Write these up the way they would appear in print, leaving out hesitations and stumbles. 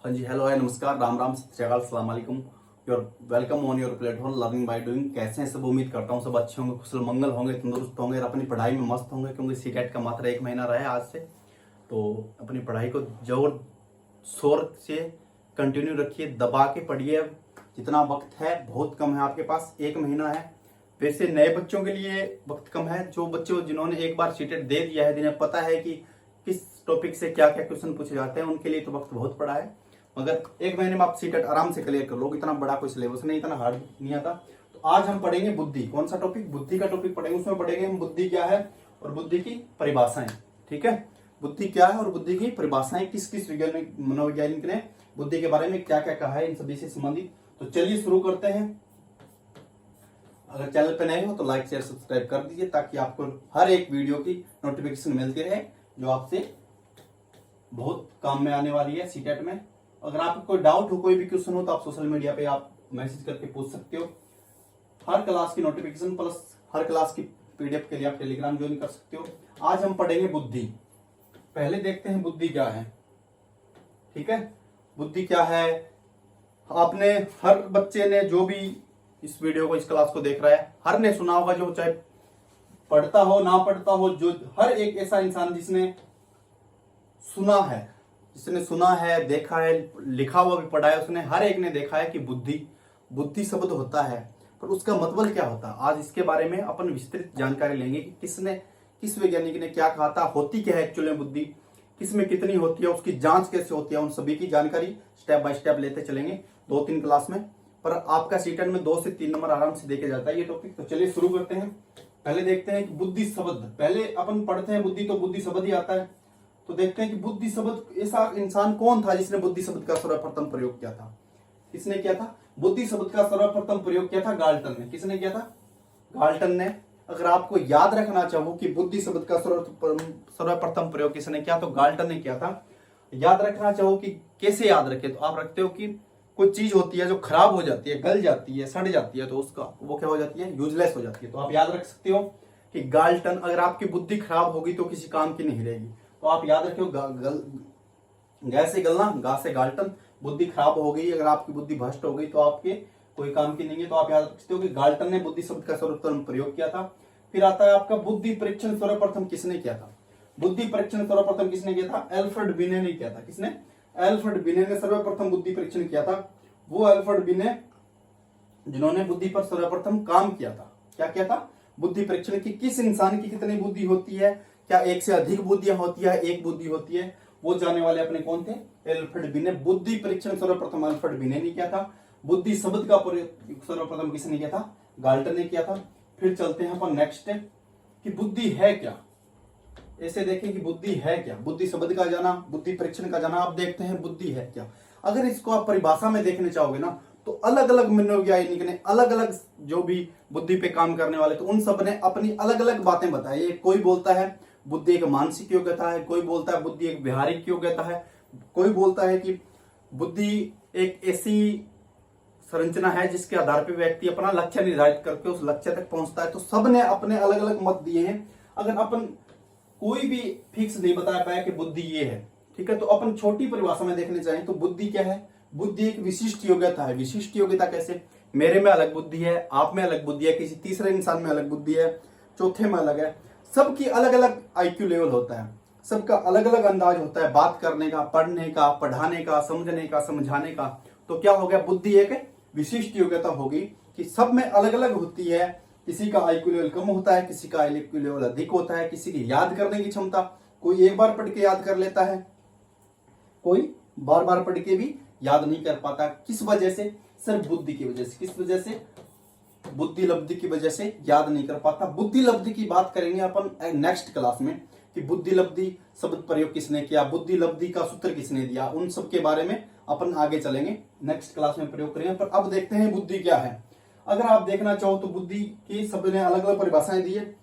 हाँ जी, हेलो है, नमस्कार, राम राम, सत श्री अकाल, अस्सलाम वालेकुम। Your welcome on your platform learning by doing. कैसे हैं सब? उम्मीद करता हूँ सब अच्छे होंगे, कुशल मंगल होंगे, तंदुरुस्त होंगे और अपनी पढ़ाई में मस्त होंगे, क्योंकि सीटेट का मात्र 1 महीना रहा है आज से। तो अपनी पढ़ाई को जोर शोर से कंटिन्यू रखिए, दबा के पढ़िए। जितना वक्त है बहुत कम है आपके पास, 1 महीना है। वैसे नए बच्चों के लिए वक्त कम है। जो बच्चे जिन्होंने एक बार सीटेट दे दिया है, जिन्हें पता है कि किस टॉपिक से क्या क्या क्वेश्चन पूछे जाते हैं, उनके लिए तो वक्त बहुत पड़ा है। मगर 1 महीने में आप सीटेट आराम से क्लियर कर लोगे। इतना बड़ा कोई सिलेबस नहीं, इतना हार्ड नहीं आता। तो आज हम पढ़ेंगे बुद्धि। कौन सा टॉपिक? बुद्धि का टॉपिक पढ़ेंगे। उसमें पढ़ेंगे हम बुद्धि क्या है और बुद्धि की परिभाषाएं। ठीक है, बुद्धि क्या है और बुद्धि की परिभाषाएं, किस किस वैज्ञानिक मनोवैज्ञानिक ने बुद्धि के बारे में क्या क्या कहा है, इन सभी से संबंधित। तो चलिए शुरू करते हैं। अगर चैनल पे नए हो तो लाइक शेयर सब्सक्राइब कर दीजिए, ताकि आपको हर एक वीडियो की नोटिफिकेशन मिलती रहे, जो आपसे बहुत काम में आने वाली है सीटेट में। अगर आपको कोई डाउट हो, कोई भी क्वेश्चन हो, तो आप सोशल मीडिया पे आप मैसेज करके पूछ सकते हो। हर क्लास की नोटिफिकेशन प्लस हर क्लास की पीडीएफ के लिए आप टेलीग्राम ज्वाइन कर सकते हो। आज हम पढ़ेंगे बुद्धि। पहले देखते हैं बुद्धि क्या है। ठीक है, बुद्धि क्या है? आपने हर बच्चे ने, जो भी इस वीडियो को, इस क्लास को देख रहा है, हर ने सुना होगा, जो चाहे पढ़ता हो ना पढ़ता हो, जो हर एक ऐसा इंसान जिसने सुना है, देखा है, लिखा हुआ भी पढ़ा है, उसने हर एक ने देखा है कि बुद्धि शब्द होता है, पर उसका मतलब क्या होता है। आज इसके बारे में अपन विस्तृत जानकारी लेंगे कि किस वैज्ञानिक ने क्या कहा था, होती क्या है एक्चुअली बुद्धि, किसमें कितनी होती है, उसकी जांच कैसे होती है, उन सभी की जानकारी स्टेप बाय स्टेप लेते चलेंगे 2-3 क्लास में। पर आपका सीटेट में 2 से 3 नंबर आराम से देके जाता है ये टॉपिक। तो चलिए शुरू करते हैं। पहले देखते हैं कि बुद्धि शब्द। पहले अपन पढ़ते हैं बुद्धि, तो बुद्धि शब्द ही आता है। तो देखते हैं कि बुद्धि शब्द, ऐसा इंसान कौन था जिसने बुद्धि शब्द का सर्वप्रथम प्रयोग किया था। किसने किया था? बुद्धि शब्द का सर्वप्रथम प्रयोग किया था गाल्टन ने। किसने किया था? गाल्टन ने। अगर आपको याद रखना चाहो कि बुद्धि शब्द का सर्वप्रथम प्रयोग किसने किया, तो गाल्टन ने किया था। याद रखना चाहो कि कैसे याद रखे, तो आप रखते हो कि कोई चीज होती है जो खराब हो जाती है, गल जाती है, सड़ जाती है, तो उसका वो क्या हो जाती है? यूजलेस हो जाती है। तो आप याद रख सकते हो कि गाल्टन, अगर आपकी बुद्धि खराब होगी तो किसी काम की नहीं रहेगी। तो आप याद रखियो, गै से गलना, गा से गाल्टन। बुद्धि खराब हो गई, अगर आपकी बुद्धि भ्रष्ट हो गई तो आपके कोई काम की नहीं है। तो आप याद रख सकते हो कि गाल्टन ने बुद्धि शब्द का सर्वप्रथम प्रयोग किया था। फिर आता है आपका बुद्धि परीक्षण सर्वप्रथम किसने किया था। बुद्धि परीक्षण सर्वप्रथम किसने किया था? एल्फ्रेड बिने ने किया था। किसने? एल्फ्रेड बिने ने सर्वप्रथम बुद्धि परीक्षण किया था। वो एल्फ्रेड बिने जिन्होंने बुद्धि पर सर्वप्रथम काम किया था। क्या किया था? बुद्धि परीक्षण की, किस इंसान की कितनी बुद्धि होती है, क्या एक से अधिक बुद्धियां होती है, एक बुद्धि होती है, वो जाने वाले अपने कौन थे? एल्फ्रेड बिने। बुद्धि परीक्षण सर्वप्रथम एल्फ्रेड बिने ने किया था। बुद्धि शब्द का सर्वप्रथम किसने किया था? गाल्टन ने किया था। फिर चलते हैं अपन नेक्स्ट कि बुद्धि है क्या। ऐसे देखें कि बुद्धि है क्या। बुद्धि शब्द का जाना, बुद्धि परीक्षण का जाना, आप देखते हैं बुद्धि है क्या। अगर इसको आप परिभाषा में देखने चाहोगे ना, तो अलग अलग मनोवैज्ञानिक ने, अलग अलग जो भी बुद्धि पे काम करने वाले, तो उन सब ने अपनी अलग अलग बातें बताई है। कोई बोलता है बुद्धि एक मानसिक योग्यता है, कोई बोलता है बुद्धि एक व्यवहारिक योग्यता है, कोई बोलता है कि बुद्धि एक ऐसी संरचना है जिसके आधार पर व्यक्ति अपना लक्ष्य निर्धारित करके उस लक्ष्य तक पहुंचता है। तो सब ने अपने अलग अलग मत दिए हैं। अगर अपन कोई भी फिक्स नहीं बता पाया कि बुद्धि ये है, ठीक है, तो अपन छोटी परिभाषा में देखने चाहें तो बुद्धि क्या है? बुद्धि एक विशिष्ट योग्यता है। विशिष्ट योग्यता कैसे? मेरे में अलग बुद्धि है, आप में अलग बुद्धि है, किसी तीसरे इंसान में अलग बुद्धि है, चौथे में अलग है। सबकी अलग अलग आईक्यू लेवल होता है, सबका अलग अलग अंदाज होता है बात करने का, पढ़ने का, पढ़ाने का, समझने का, समझाने का। तो क्या हो गया? बुद्धि एक विशिष्ट योग्यता होगी कि सब में अलग अलग होती है। किसी का आईक्यू लेवल कम होता है, किसी का आईक्यू लेवल अधिक होता है, किसी की याद करने की क्षमता, कोई एक बार पढ़ के याद कर लेता है, कोई बार बार पढ़ के भी याद नहीं कर पाता। किस वजह से? सिर्फ बुद्धि की वजह से। किस वजह से? बुद्धि लब्धि की वजह से याद नहीं कर पाता। बुद्धि लब्धि की बात करेंगे अपन नेक्स्ट क्लास में कि बुद्धि लब्धि शब्द प्रयोग किसने किया, बुद्धि लब्धि का सूत्र किसने दिया, उन सब के बारे में अपन आगे चलेंगे, नेक्स्ट क्लास में प्रयोग करेंगे। पर अब देखते हैं बुद्धि क्या है। अगर आप देखना चाहो तो बुद्धि की सब ने अलग अलग परिभाषाएं दी है,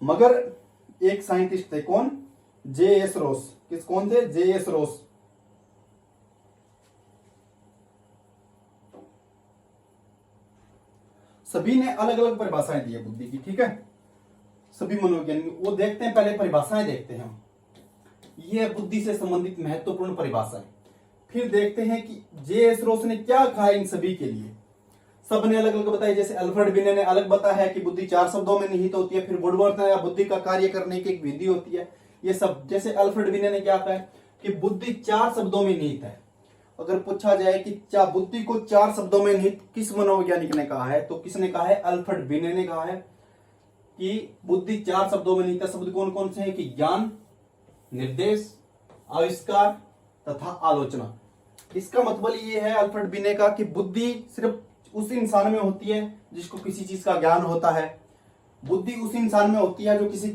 मगर एक साइंटिस्ट थे, कौन? J.S. रोस। कौन थे? J.S. रोस। सभी ने अलग अलग परिभाषाएं दी है बुद्धि की, ठीक है, सभी मनोवैज्ञानिक। वो देखते हैं, पहले परिभाषाएं देखते हैं हम। ये बुद्धि से संबंधित महत्वपूर्ण परिभाषाएं। फिर देखते हैं कि जे.एस. रोस ने क्या कहा इन सभी के लिए। सबने अलग अलग बताया, जैसे अल्फ्रेड बिने ने अलग बताया है कि बुद्धि 4 शब्दों में निहित होती है। फिर वुडवर्थ ने बुद्धि का कार्य करने की एक विधि होती है। ये सब जैसे अल्फ्रेड बिने ने क्या कहा है कि बुद्धि 4 शब्दों में निहित है। अगर पूछा जाए कि क्या बुद्धि को 4 शब्दों में निहित किस मनोवैज्ञानिक ने कहा है, तो किसने कहा है? अल्फ्रेड बिने ने कहा है कि बुद्धि 4 शब्दों में निहित है। शब्द कौन कौन से हैं कि ज्ञान, निर्देश, आविष्कार तथा आलोचना। इसका मतलब ये है अल्फ्रेड बिने का कि बुद्धि सिर्फ उस इंसान में होती है जिसको किसी चीज का ज्ञान होता है। बुद्धि उस इंसान में होती है जो किसी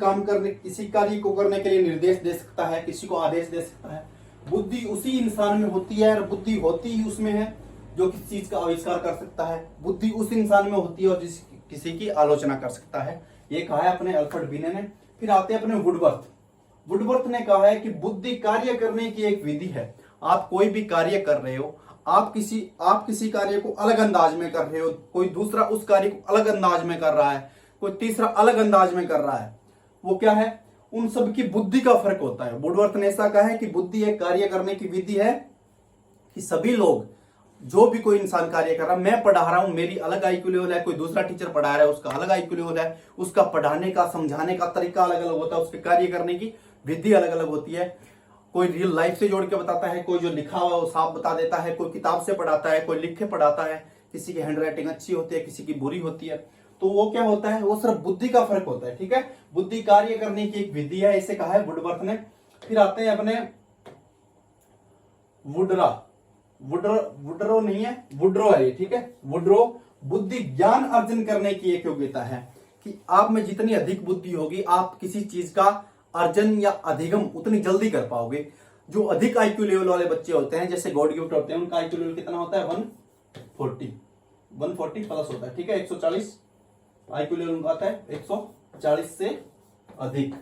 कार्य को करने के लिए निर्देश दे सकता है, किसी को आदेश दे सकता है। बुद्धि उसी इंसान में होती है और बुद्धि होती ही उसमें है जो किसी चीज का आविष्कार कर सकता है। बुद्धि उस इंसान में होती है और किसी की आलोचना कर सकता है। ये कहा है अपने अल्फ्रेड बिने ने। फिर आते हैं अपने वुडवर्थ। वुडवर्थ ने कहा है कि बुद्धि कार्य करने की एक विधि है। आप कोई भी कार्य कर रहे हो, आप किसी कार्य को अलग अंदाज में कर रहे हो, कोई दूसरा उस कार्य को अलग अंदाज में कर रहा है, कोई तीसरा अलग अंदाज में कर रहा है। वो क्या है? उन सब की बुद्धि का फर्क होता है। वुडवर्थ ने ऐसा कहा है कि बुद्धि एक कार्य करने की विधि है कि सभी लोग, जो भी कोई इंसान कार्य कर रहा है, मैं पढ़ा रहा हूं, मेरी अलग आईक्यू लेवल है, कोई दूसरा टीचर पढ़ा रहा है, उसका अलग आईक्यू लेवल है, उसका पढ़ाने का समझाने का तरीका अलग अलग होता है, उसके कार्य करने की विधि अलग अलग होती है। कोई रियल लाइफ से जोड़ के बताता है, कोई जो लिखा हुआ वो साफ बता देता है, कोई किताब से पढ़ाता है, कोई लिख के पढ़ाता है, किसी की हैंडराइटिंग अच्छी होती है, किसी की बुरी होती है। तो वो क्या होता है? वो सिर्फ बुद्धि का फर्क होता है। ठीक है, बुद्धि कार्य करने की एक विधि है, इसे कहा है वुडवर्थ ने। फिर आते हैं अपने वुडरो नहीं है, वुडरो है ये। ठीक है, वुडरो। बुद्धि ज्ञान अर्जन करने की एक योग्यता है कि आप में जितनी अधिक बुद्धि होगी, आप किसी चीज का अर्जन या अधिगम उतनी जल्दी कर पाओगे। जो अधिक आईक्यू लेवल वाले बच्चे होते हैं, जैसे गॉड गिफ्ट होते हैं, उनका आईक्यू लेवल कितना होता है? 140 प्लस होता है। ठीक है, 140 आईक्यू लेवल उनका आता है, 140 से अधिक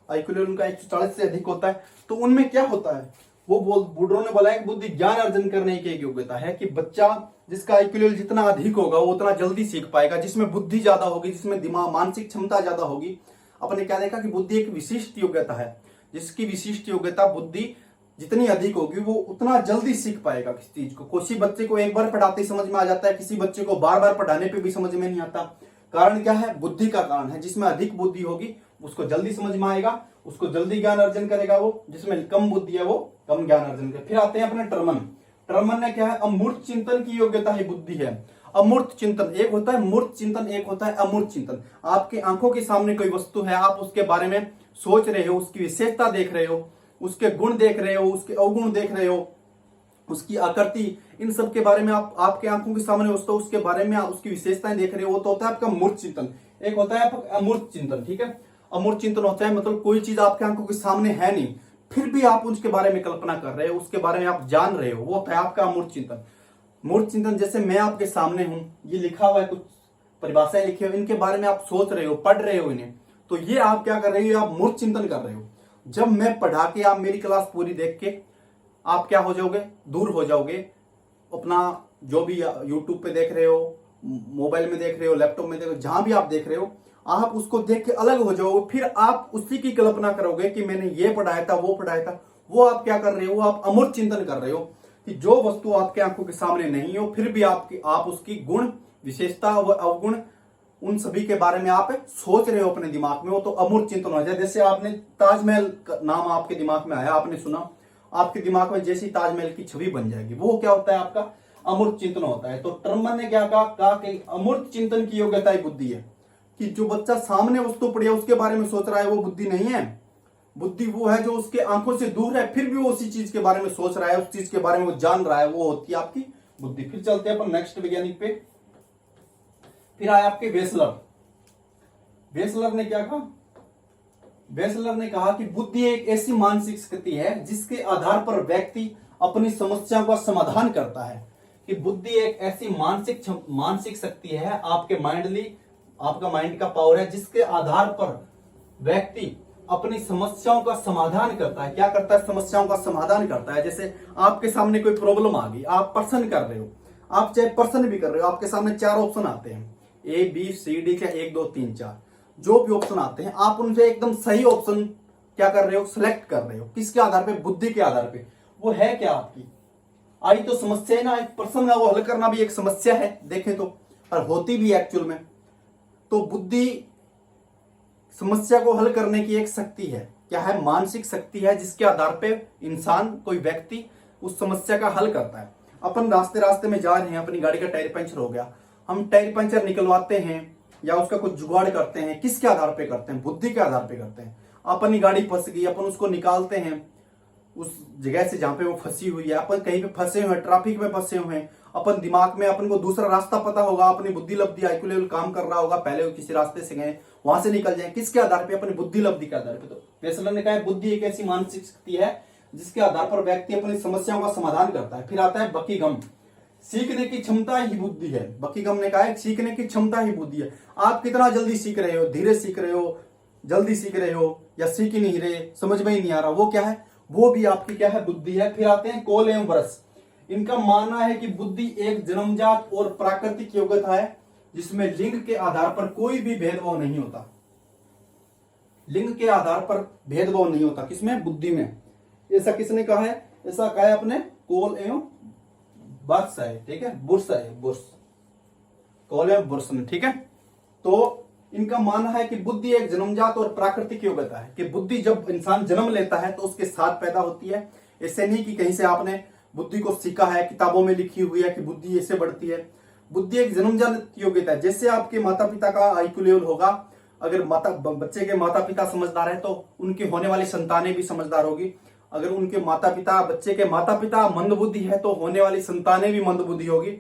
आईक्यू लेवल उनका 140 से अधिक होता है। तो उनमें क्या होता है? वुडरो ने बोला है कि बुद्धि ज्ञान अर्जन करने की एक योग्यता है कि बच्चा जिसका आईक्यू लेवल जितना अधिक होगा वो उतना जल्दी सीख पाएगा। जिसमें बुद्धि ज्यादा होगी, जिसमें दिमाग मानसिक क्षमता ज्यादा होगी। अपने क्या देखा कि बुद्धि एक विशिष्ट योग्यता है, जिसकी विशिष्ट योग्यता बुद्धि जितनी अधिक होगी वो उतना जल्दी सीख पाएगा किसी चीज को। किसी बच्चे को एक बार पढ़ाते ही समझ में आ जाता है, किसी बच्चे को बार बार पढ़ाने पे भी समझ में नहीं आता। कारण क्या है? बुद्धि का कारण है। जिसमें अधिक बुद्धि होगी उसको जल्दी समझ में आएगा, उसको जल्दी ज्ञान अर्जन करेगा। वो जिसमें कम बुद्धि है वो कम ज्ञान अर्जन करेगा। फिर आते हैं अपने टर्मन ने क्या है? अमूर्त चिंतन की योग्यता ही बुद्धि है। अमूर्त चिंतन एक होता है, मूर्त चिंतन एक होता है, अमूर्त चिंतन। आपके आंखों के सामने कोई वस्तु है, आप उसके बारे में सोच रहे हो, उसकी विशेषता देख रहे हो, उसके गुण देख रहे हो, उसके अवगुण देख रहे हो, उसकी आकृति, इन सब के बारे में आपके आंखों के सामने वस्तु, उसके बारे में उसकी विशेषताएं देख रहे हो। वो तो होता है आपका मूर्त चिंतन। एक होता है आपका अमूर्त चिंतन। ठीक है, अमूर्त चिंतन होता है मतलब कोई चीज आपके आंखों के सामने है नहीं, फिर भी आप उसके बारे में कल्पना कर रहे हो, उसके बारे में आप जान रहे हो, वो होता है आपका अमूर्त चिंतन। मूर्त चिंतन जैसे मैं आपके सामने हूं, ये लिखा हुआ है, कुछ परिभाषाएं लिखी हुई, इनके बारे में आप सोच रहे हो, पढ़ रहे हो इन्हें, तो ये आप क्या कर रहे हो? आप मूर्त चिंतन कर रहे हो। जब मैं पढ़ा के आप मेरी क्लास पूरी देख के आप क्या हो जाओगे? दूर हो जाओगे। अपना जो भी यूट्यूब पे देख रहे हो, मोबाइल में देख रहे हो, लैपटॉप में देख रहे हो, जहां भी आप देख रहे हो, आप उसको देख के अलग हो जाओगे। फिर आप उसी की कल्पना करोगे कि मैंने ये पढ़ाया था, वो पढ़ाया था। वो आप क्या कर रहे हो? आप अमूर्त चिंतन कर रहे हो कि जो वस्तु आपके आंखों के सामने नहीं हो, फिर भी आप उसकी गुण, विशेषता व अवगुण, उन सभी के बारे में आप सोच रहे हो अपने दिमाग में। वो तो अमूर्त चिंतन हो जाए। जैसे आपने ताजमहल का नाम आपके दिमाग में आया, आपने सुना, आपके दिमाग में जैसी ताजमहल की छवि बन जाएगी। वो क्या होता है? आपका अमूर्त चिंतन होता है। तो टर्मन ने क्या कहा कि अमूर्त चिंतन की योग्यता ही बुद्धि है। कि जो बच्चा सामने वस्तु पड़ी है उसके बारे में सोच रहा है, वो बुद्धि नहीं है। बुद्धि वो है जो उसके आंखों से दूर है, फिर भी वो उसी चीज के बारे में सोच रहा है, उस चीज के बारे में वो जान रहा है, वो होती है आपकी बुद्धि। फिर चलते हैं अपन नेक्स्ट वैज्ञानिक पे। फिर आए आपके वेसलर। वेसलर ने क्या कहा? वेसलर ने कहा कि बुद्धि एक ऐसी मानसिक स्थिति है जिसके आधार पर व्यक्ति अपनी समस्याओं का समाधान करता है। कि बुद्धि एक ऐसी मानसिक शक्ति है, आपका माइंड का पावर है, जिसके आधार पर व्यक्ति अपनी समस्याओं का समाधान करता है। क्या करता है? समस्याओं का समाधान करता है। जैसे आपके सामने कोई प्रॉब्लम आ गई, आप प्रश्न कर रहे हो, आप चाहे प्रश्न भी कर रहे हो, आपके सामने 4 ऑप्शन आते हैं, A B C D क्या 1 2 3 4, जो भी ऑप्शन आते हैं आप उनसे एकदम सही ऑप्शन क्या कर रहे हो, सिलेक्ट कर रहे हो। किसके आधार पे, बुद्धि के आधार पे। वो है क्या आपकी, आई तो समस्या है ना, एक प्रश्न है, वो हल करना भी एक समस्या है देखें तो, और होती भी एक्चुअल में। तो बुद्धि समस्या को हल करने की एक शक्ति है, क्या है, मानसिक शक्ति है, जिसके आधार पे इंसान, कोई व्यक्ति उस समस्या का हल करता है। अपन रास्ते रास्ते में जा रहे हैं, अपनी गाड़ी का टायर पंचर हो गया, हम टायर पंचर निकलवाते हैं या उसका कुछ जुगाड़ करते हैं, किसके आधार पे करते हैं, बुद्धि के आधार पे करते हैं। अपनी गाड़ी फंस गई, अपन उसको निकालते हैं उस जगह से जहां पे वो फंसी हुई है। अपन कहीं पे फंसे हुए हैं, ट्रैफिक में फंसे हुए हैं, अपन दिमाग में अपन को दूसरा रास्ता पता होगा, अपनी बुद्धि लब्धि आईक्यू लेवल काम कर रहा होगा, पहले वो किसी रास्ते से गए, वहां से निकल जाए, किसके आधार पे, अपनी बुद्धि लब्धि के आधार पे। तो वेसलर ने कहा है बुद्धि एक ऐसी मानसिक शक्ति है जिसके आधार पर व्यक्ति अपनी समस्याओं का समाधान करता है। फिर आता है बकीगम, सीखने की क्षमता ही बुद्धि है। बकीगम ने कहा है सीखने की क्षमता ही बुद्धि है। आप कितना जल्दी सीख रहे हो, धीरे सीख रहे हो, जल्दी सीख रहे हो, या सीख ही नहीं रहे, समझ में ही नहीं आ रहा, वो क्या है, वो भी आपकी क्या है, बुद्धि है। फिर आते हैं कोल एवं ब्रश, इनका मानना है कि बुद्धि एक जन्मजात और प्राकृतिक योग्यता है जिसमें लिंग के आधार पर कोई भी भेदभाव नहीं होता। लिंग के आधार पर भेदभाव नहीं होता, किसमें, बुद्धि में। ऐसा किसने कहा है, ऐसा कहा है अपने कोल एवं ब्रश है, ठीक है, बुर्स है, बुर्स, कोल एवं बुर्स ने, ठीक है। तो इनका मानना है कि बुद्धि एक जन्मजात और प्राकृतिक योग्यता है, कि बुद्धि जब इंसान जन्म लेता है तो उसके साथ पैदा होती है। ऐसे नहीं कि कहीं से आपने बुद्धि को सीखा है, किताबों में लिखी हुई है कि बुद्धि ऐसे बढ़ती है। बुद्धि एक जन्मजात योग्यता है। जैसे आपके माता पिता का आईक्यू लेवल होगा, अगर बच्चे के माता पिता समझदार है तो उनकी होने वाली संतानें भी समझदार होगी। अगर उनके माता पिता, बच्चे के माता पिता मंदबुद्धि है तो होने वाली संतानें भी मंदबुद्धि होगी।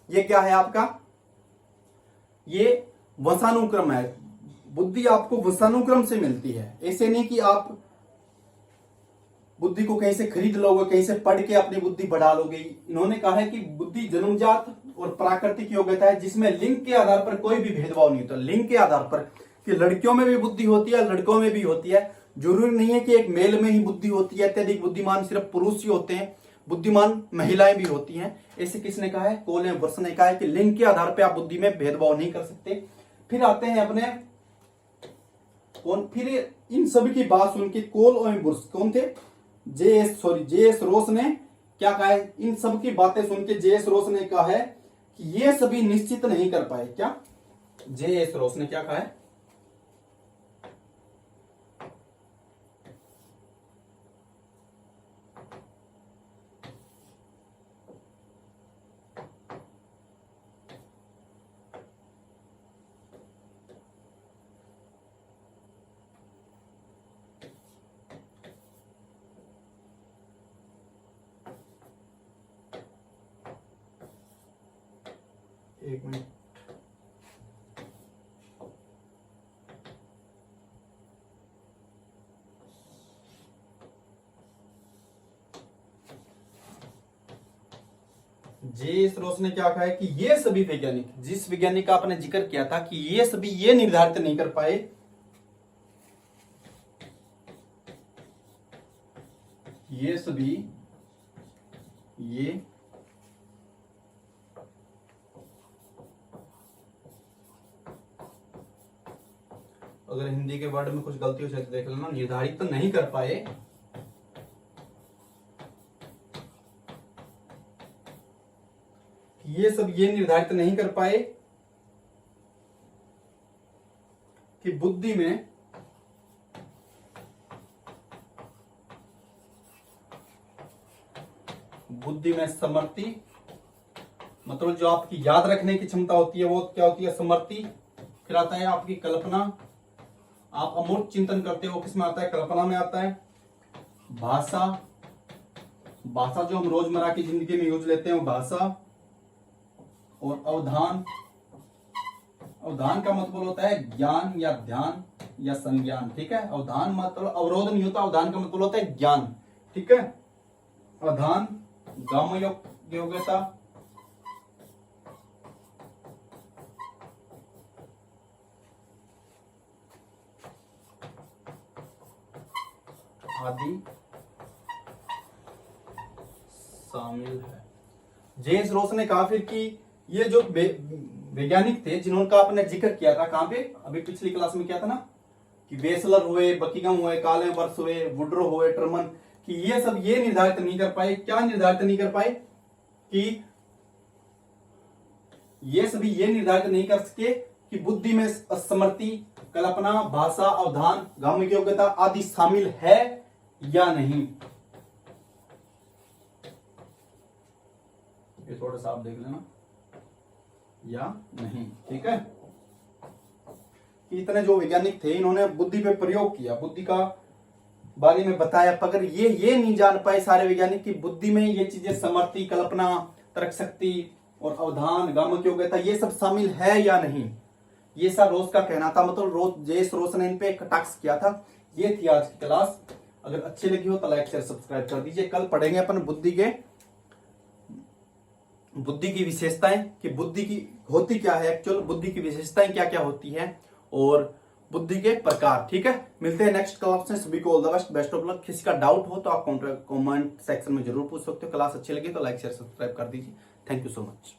ये क्या है आपका, ये वंशानुक्रम है। बुद्धि आपको वंशानुक्रम से मिलती है। ऐसे नहीं कि आप बुद्धि को कहीं से खरीद लोगे, कहीं से पढ़ के अपनी बुद्धि बढ़ा लोगे। इन्होंने कहा है कि बुद्धि जन्मजात और प्राकृतिक योग्यता है जिसमें लिंग के आधार पर कोई भी भेदभाव नहीं होता। लिंग के आधार पर, कि लड़कियों में भी बुद्धि होती है, लड़कों में भी होती है। जरूरी नहीं है कि एक मेल में ही बुद्धि होती है, अत्यधिक बुद्धिमान सिर्फ पुरुष ही होते हैं, बुद्धिमान महिलाएं भी होती हैं। ऐसे किसने कहा है, कोल एवं ब्रश ने कहा है कि लिंग के आधार पर आप बुद्धि में भेदभाव नहीं कर सकते। फिर आते हैं अपने कौन, फिर इन सभी की बात सुन के कोल एवं ब्रश कौन थे, जे एस रोस ने क्या कहा है, इन सब की बातें सुन के जे एस रोस ने कहा है कि ये सभी निश्चित नहीं कर पाए। क्या, जे एस रोस ने क्या कहा है, एक मिनट, जे एस रोस ने क्या कहा है कि ये सभी वैज्ञानिक, जिस वैज्ञानिक का आपने जिक्र किया था कि ये सभी ये निर्धारित नहीं कर पाए, ये सभी ये अगर हिंदी के वर्ड में कुछ गलती हो जाए तो देख लेना, निर्धारित तो नहीं कर पाए, ये सब ये निर्धारित नहीं कर पाए कि बुद्धि में समर्थी, मतलब जो आपकी याद रखने की क्षमता होती है वो क्या होती है, समर्थी। फिर आता है आपकी कल्पना, आप अमूर्त चिंतन करते हो, किसमें आता है, कल्पना में आता है। भाषा, भाषा जो हम रोजमर्रा की जिंदगी में यूज लेते हैं वो भाषा। और अवधान, अवधान का मतलब होता है ज्ञान या ध्यान या संज्ञान, ठीक है। अवधान मतलब अवरोध नहीं होता, अवधान का मतलब होता है ज्ञान, ठीक है। अवधान, गाम योग्यता, आदि शामिल है। जेम्स रोस ने कहा फिर कि ये जो वैज्ञानिक थे जिन्होंने का आपने जिक्र किया था, कहां पे, अभी पिछली क्लास में किया था ना, कि वेसलर हुए, बकिंगम हुए, कालेवर्स हुए, वुड्रो हुए, ट्रमन, कि ये सब ये निर्धारित नहीं कर पाए, क्या निर्धारित नहीं कर पाए कि ये सभी ये निर्धारित नहीं कर सके कि बुद्धि में स्मृति, कल्पना, भाषा, अवधान, गामिक योग्यता आदि शामिल है या नहीं। ये थोड़ा सा आप देख लेना, या नहीं। ठीक है, इतने जो वैज्ञानिक थे इन्होंने बुद्धि पे प्रयोग किया, बुद्धि का बारे में बताया, मगर ये नहीं जान पाए सारे वैज्ञानिक कि बुद्धि में ये चीजें समर्थी, कल्पना, तर्क शक्ति और अवधान, गामक योग्यता ये सब शामिल है या नहीं। ये सब रोज का कहना था, मतलब जेस रोज ने इन पे कटाक्ष किया था। ये थी आज की क्लास। अगर अच्छी लगी हो तो लाइक शेयर सब्सक्राइब कर दीजिए। कल पढ़ेंगे अपन बुद्धि की विशेषताएं, कि बुद्धि की होती क्या है, एक्चुअल बुद्धि की विशेषताएं क्या क्या होती है और बुद्धि के प्रकार। ठीक है, मिलते हैं नेक्स्ट क्लास में। सभी को all the best, best of luck. किसी का डाउट हो तो आप कमेंट सेक्शन में जरूर पूछ सकते हो। क्लास अच्छी लगी तो लाइक शेयर सब्सक्राइब कर दीजिए। Thank you so much.